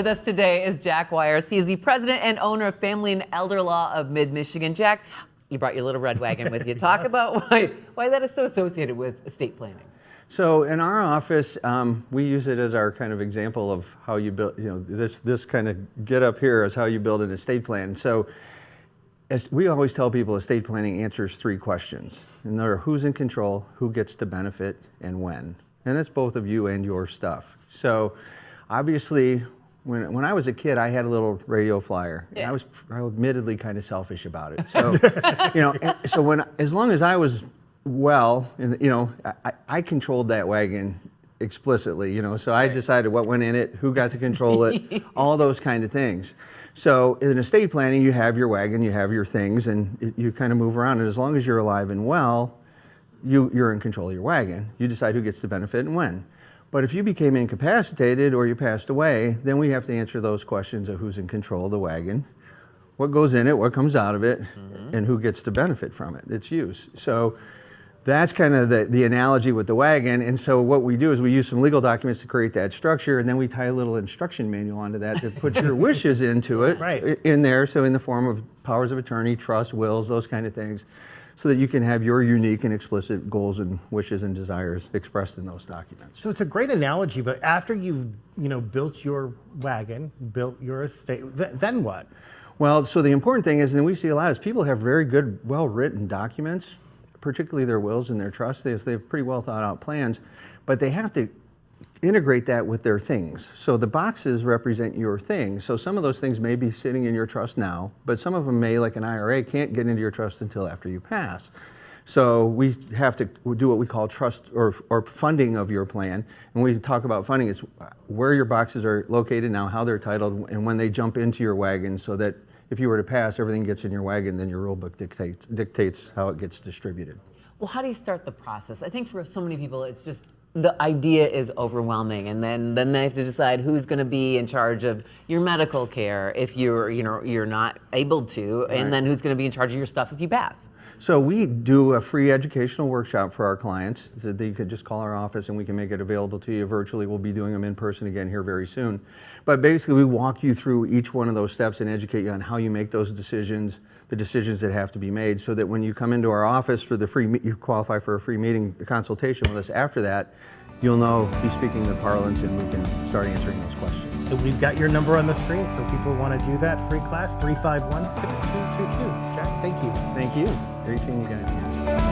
With us today is Jack Wires. He is the president and owner of Family and Elder Law of Mid-Michigan. Jack, you brought your little red wagon with you. Talk about why that is so associated with estate planning. So in our office, we use it as our kind of example of how you build, this kind of get up here is how you build an estate plan. So as we always tell people, estate planning answers 3 questions. And they're who's in control, who gets to benefit, and when. And that's both of you and your stuff. So obviously, when I was a kid, I had a little radio flyer. Yeah. And I was admittedly kind of selfish about it. So, as long as I was well, I controlled that wagon explicitly, so I decided what went in it, who got to control it, all those kind of things. So in estate planning, you have your wagon, you have your things, and you kind of move around. And as long as you're alive and well, you're in control of your wagon. You decide who gets to benefit and when. But if you became incapacitated or you passed away, then we have to answer those questions of who's in control of the wagon, what goes in it, what comes out of it, and who gets to benefit from it, its use. So that's kind of the analogy with the wagon. And so what we do is we use some legal documents to create that structure, and then we tie a little instruction manual onto that to put your wishes into it, in there, so in the form of powers of attorney, trust, wills, those kind of things, so that you can have your unique and explicit goals and wishes and desires expressed in those documents. So it's a great analogy, but after you've built your wagon, built your estate, then what? Well, so the important thing is, and we see a lot, is people have very good, well-written documents, particularly their wills and their trusts. They have pretty well thought out plans, but they have to integrate that with their things. So the boxes represent your things. So some of those things may be sitting in your trust now, but some of them may, like an IRA, can't get into your trust until after you pass. So we have to do what we call trust or funding of your plan. And when we talk about funding, it's where your boxes are located now, how they're titled, and when they jump into your wagon, so that if you were to pass, everything gets in your wagon, then your rule book dictates how it gets distributed. Well, how do you start the process? I think for so many people, it's just the idea is overwhelming, and then they have to decide who's going to be in charge of your medical care if you're not able to, and then who's going to be in charge of your stuff if you pass. So we do a free educational workshop for our clients. So you could just call our office and we can make it available to you virtually. We'll be doing them in person again here very soon. But basically we walk you through each one of those steps and educate you on how you make those decisions, the decisions that have to be made, so that when you come into our office for the you qualify for a free meeting, a consultation with us after that, you'll be speaking the parlance, and we can start answering those questions. So we've got your number on the screen, so people want to do that. Free class, 351-6222. Jack, thank you. Thank you. Great seeing you guys again.